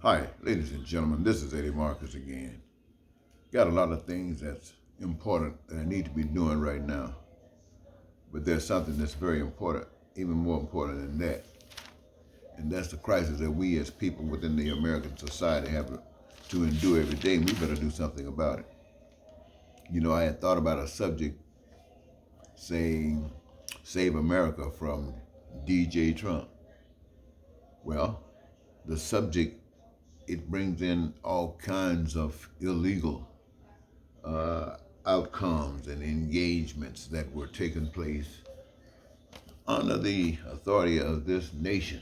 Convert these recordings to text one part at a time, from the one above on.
Hi, ladies and gentlemen, this is Eddie Marcus again. Got a lot of things that's important that I need to be doing right now, but there's something that's very important, even more important than that, and that's the crisis that we as people within the American society have to endure every day, and we better do something about it. You know, I had thought about a subject saying, Save America from DJ Trump. Well, the subject, it brings in all kinds of illegal outcomes and engagements that were taking place under the authority of this nation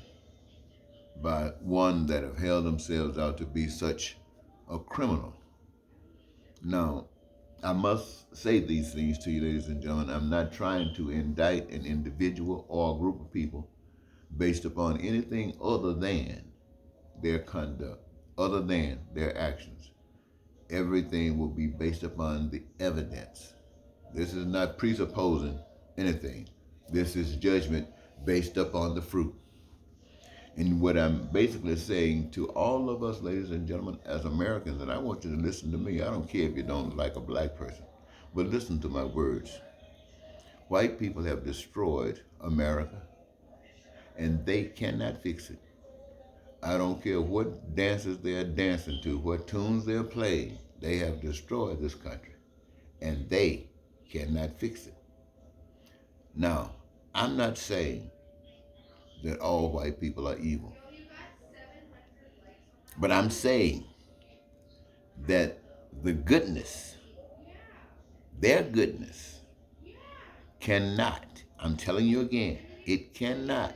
by one that have held themselves out to be such a criminal. Now, I must say these things to you, ladies and gentlemen. I'm not trying to indict an individual or a group of people based upon anything other than their conduct, other than their actions. Everything will be based upon the evidence. This is not presupposing anything. This is judgment based upon the fruit. And what I'm basically saying to all of us, ladies and gentlemen, as Americans, and I want you to listen to me. I don't care if you don't like a black person, but listen to my words. White people have destroyed America, and they cannot fix it. I don't care what dances they're dancing to, what tunes they're playing. They have destroyed this country, and they cannot fix it. Now, I'm not saying that all white people are evil, but I'm saying that the goodness, their goodness, cannot, I'm telling you again, it cannot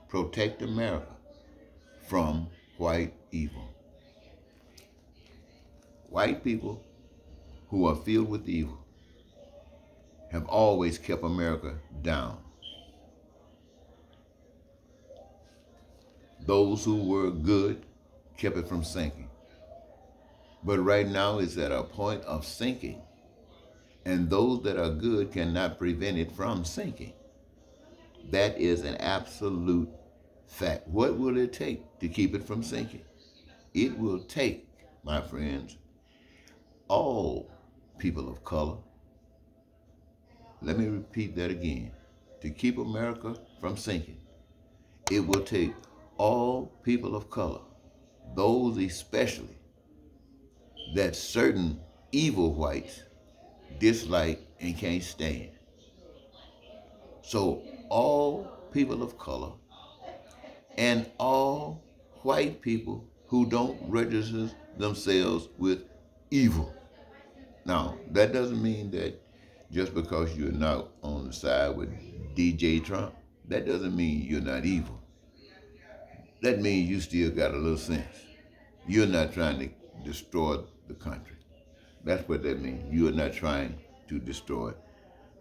protect America from white evil. White people who are filled with evil have always kept America down. Those who were good kept it from sinking. But right now it's at a point of sinking. And those that are good cannot prevent it from sinking. That is an absolute fact. What will it take to keep it from sinking? It will take, my friends, all people of color. Let me repeat that again. To keep America from sinking, it will take all people of color, those especially that certain evil whites dislike and can't stand. So all people of color and all white people who don't register themselves with evil. Now, that doesn't mean that just because you're not on the side with DJ Trump, that doesn't mean you're not evil. That means you still got a little sense. You're not trying to destroy the country. That's what that means. You are not trying to destroy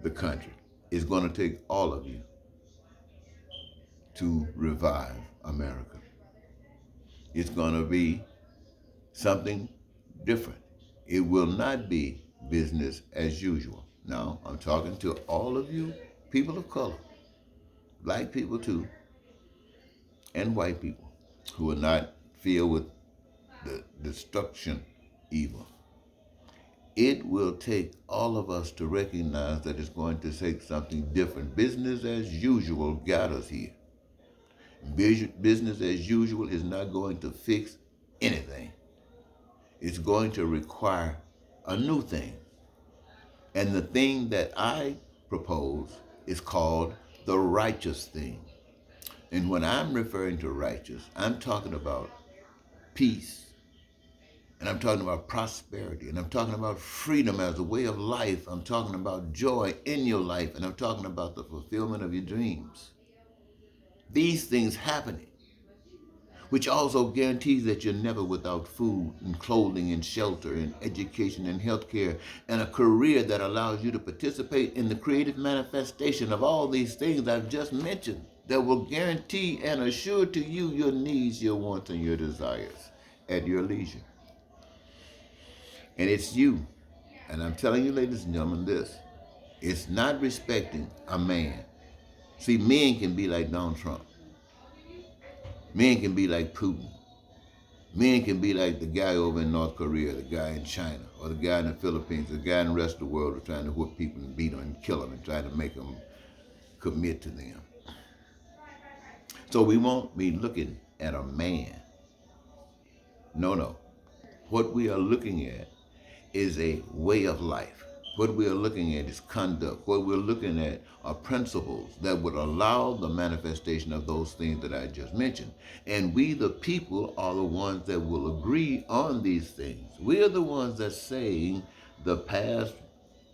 the country. It's going to take all of you to revive America. It's going to be something different. It will not be business as usual. Now, I'm talking to all of you people of color, black people too, and white people who are not filled with the destruction evil. It will take all of us to recognize that it's going to take something different. Business as usual got us here. Business as usual is not going to fix anything. It's going to require a new thing. And the thing that I propose is called the righteous thing. And when I'm referring to righteous, I'm talking about peace, and I'm talking about prosperity, and I'm talking about freedom as a way of life. I'm talking about joy in your life, and I'm talking about the fulfillment of your dreams. These things happening, which also guarantees that you're never without food and clothing and shelter and education and healthcare and a career that allows you to participate in the creative manifestation of all these things I've just mentioned that will guarantee and assure to you your needs, your wants, and your desires at your leisure. And it's you. And I'm telling you, ladies and gentlemen, this. It's not respecting a man. See, men can be like Donald Trump. Men can be like Putin. Men can be like the guy over in North Korea, the guy in China, or the guy in the Philippines, the guy in the rest of the world who's trying to whip people and beat them and kill them and try to make them commit to them. So we won't be looking at a man. No, no. What we are looking at is a way of life. What we are looking at is conduct. What we're looking at are principles that would allow the manifestation of those things that I just mentioned. And we, the people, are the ones that will agree on these things. We are the ones that saying the past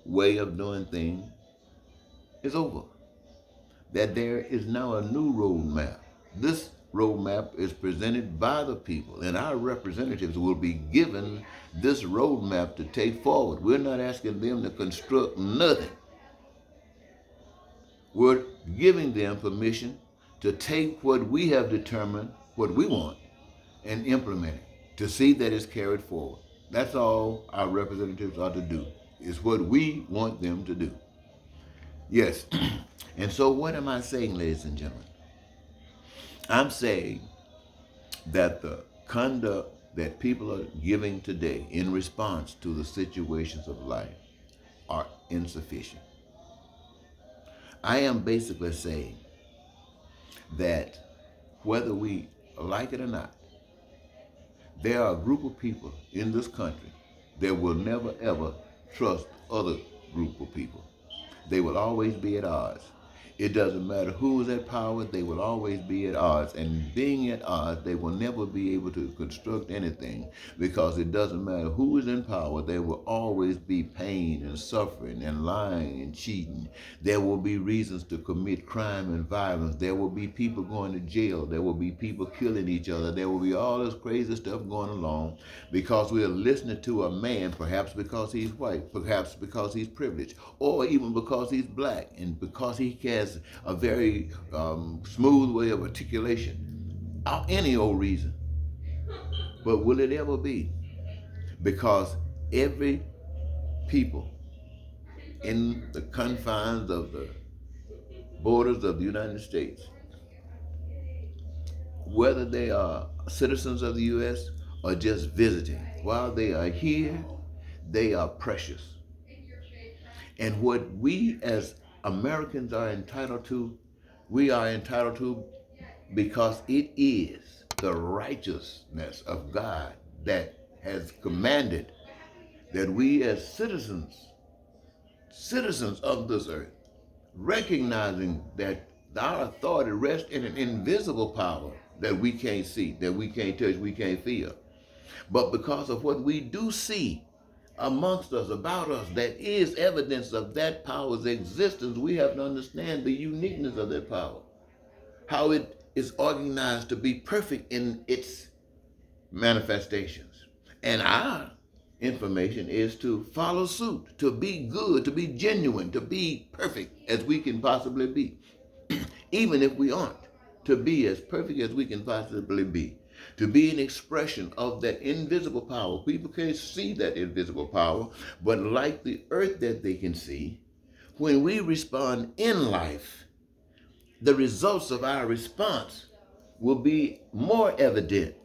way of doing things is over. That there is now a new roadmap. This roadmap is presented by the people, and our representatives will be given this roadmap to take forward. We're not asking them to construct nothing. We're giving them permission to take what we have determined, what we want, and implement it, to see that it's carried forward. That's all our representatives are to do, is what we want them to do. Yes. And so what am I saying, ladies and gentlemen? I'm saying that the conduct that people are giving today in response to the situations of life are insufficient. I am basically saying that whether we like it or not, there are a group of people in this country that will never ever trust other group of people. They will always be at odds. It doesn't matter who is at power, they will always be at odds. And being at odds, they will never be able to construct anything, because it doesn't matter who is in power, there will always be pain and suffering and lying and cheating. There will be reasons to commit crime and violence. There will be people going to jail. There will be people killing each other. There will be all this crazy stuff going along because we are listening to a man, perhaps because he's white, perhaps because he's privileged, or even because he's black, and because he has a very smooth way of articulation, any old reason. But will it ever be? Because every people in the confines of the borders of the United States, whether they are citizens of the U.S. or just visiting, while they are here, they are precious. And what we as Americans are entitled to, we are entitled to because it is the righteousness of God that has commanded that we as citizens of this earth, recognizing that our authority rests in an invisible power that we can't see, that we can't touch, we can't feel. But because of what we do see amongst us, about us, that is evidence of that power's existence, we have to understand the uniqueness of that power, how it is organized to be perfect in its manifestations. And our information is to follow suit, to be good, to be genuine, to be perfect as we can possibly be. Even if we aren't, to be as perfect as we can possibly be. To be an expression of that invisible power. People can't see that invisible power, but like the earth that they can see, when we respond in life, the results of our response will be more evident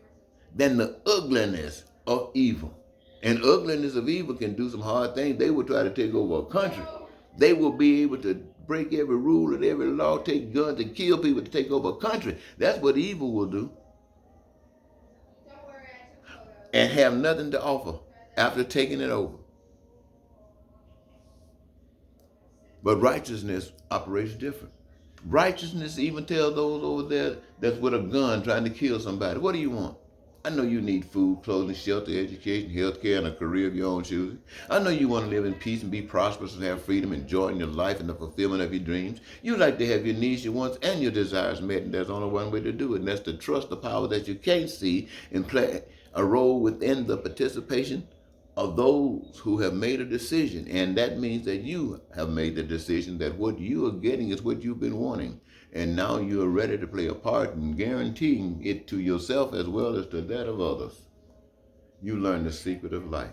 than the ugliness of evil. And ugliness of evil can do some hard things. They will try to take over a country. They will be able to break every rule and every law, take guns and kill people to take over a country. That's what evil will do. And have nothing to offer after taking it over. But righteousness operates different. Righteousness even tells those over there that's with a gun trying to kill somebody, what do you want? I know you need food, clothing, shelter, education, health care, and a career of your own choosing. I know you want to live in peace and be prosperous and have freedom, enjoying your life and the fulfillment of your dreams. You like to have your needs, your wants, and your desires met, and there's only one way to do it, and that's to trust the power that you can't see and play a role within the participation of those who have made a decision. And that means that you have made the decision that what you are getting is what you've been wanting. And now you are ready to play a part in guaranteeing it to yourself as well as to that of others. You learn the secret of life.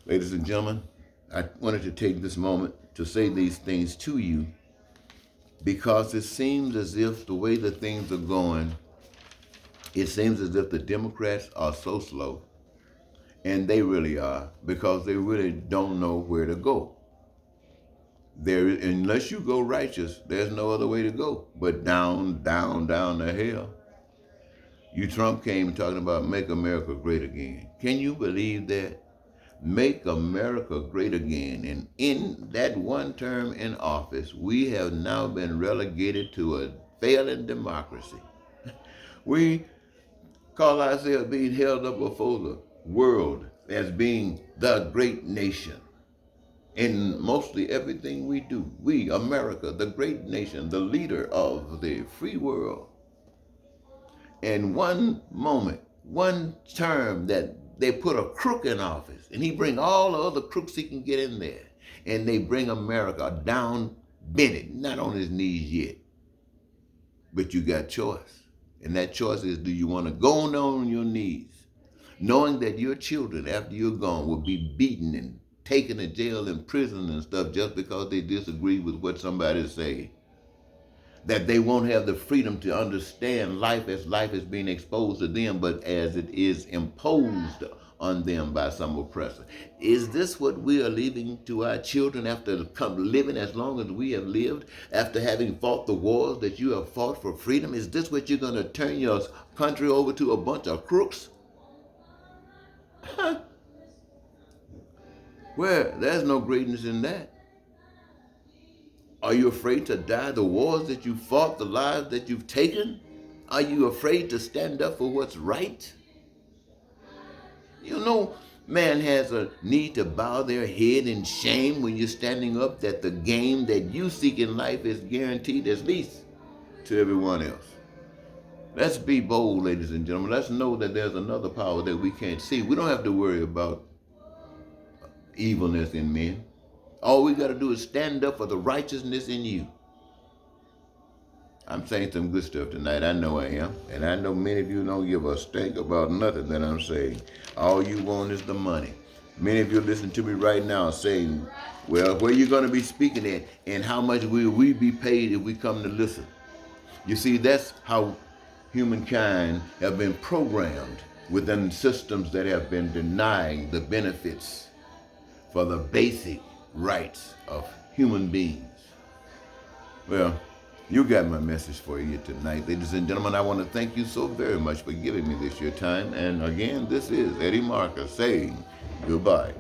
Ladies and gentlemen, I wanted to take this moment to say these things to you because it seems as if the way that things are going, It seems as if the Democrats are so slow, and they really are, because they really don't know where to go. Unless you go righteous, there's no other way to go but down, down, down the hill. You Trump came talking about make America great again. Can you believe that? Make America great again. And in that one term in office, we have now been relegated to a failing democracy. We call ourselves being held up before the world as being the great nation. In mostly everything we do, we, America, the great nation, the leader of the free world. In one moment, one term that they put a crook in office, and he bring all the other crooks he can get in there, and they bring America down Bennett, not on his knees yet, but you got choice. And that choice is, do you want to go on your knees, knowing that your children, after you're gone, will be beaten and taken to jail and prison and stuff just because they disagree with what somebody say? That they won't have the freedom to understand life as life is being exposed to them, but as it is imposed on them by some oppressor. Is this what we are leaving to our children after living as long as we have lived, after having fought the wars that you have fought for freedom? Is this what you're going to turn your country over to a bunch of crooks? Well, there's no greatness in that. Are you afraid to die the wars that you fought, the lives that you've taken? Are you afraid to stand up for what's right? You know, man has a need to bow their head in shame when you're standing up, that the game that you seek in life is guaranteed at least to everyone else. Let's be bold, ladies and gentlemen. Let's know that there's another power that we can't see. We don't have to worry about evilness in men. All we got to do is stand up for the righteousness in you. I'm saying some good stuff tonight. I know I am. And I know many of you don't give a stink about nothing that I'm saying. All you want is the money. Many of you listen to me right now saying, well, where you going to be speaking at, and how much will we be paid if we come to listen? You see, that's how humankind have been programmed within systems that have been denying the benefits for the basic rights of human beings. Well, you got my message for you tonight. Ladies and gentlemen, I want to thank you so very much for giving me this your time. And again, this is Eddie Marcus saying goodbye.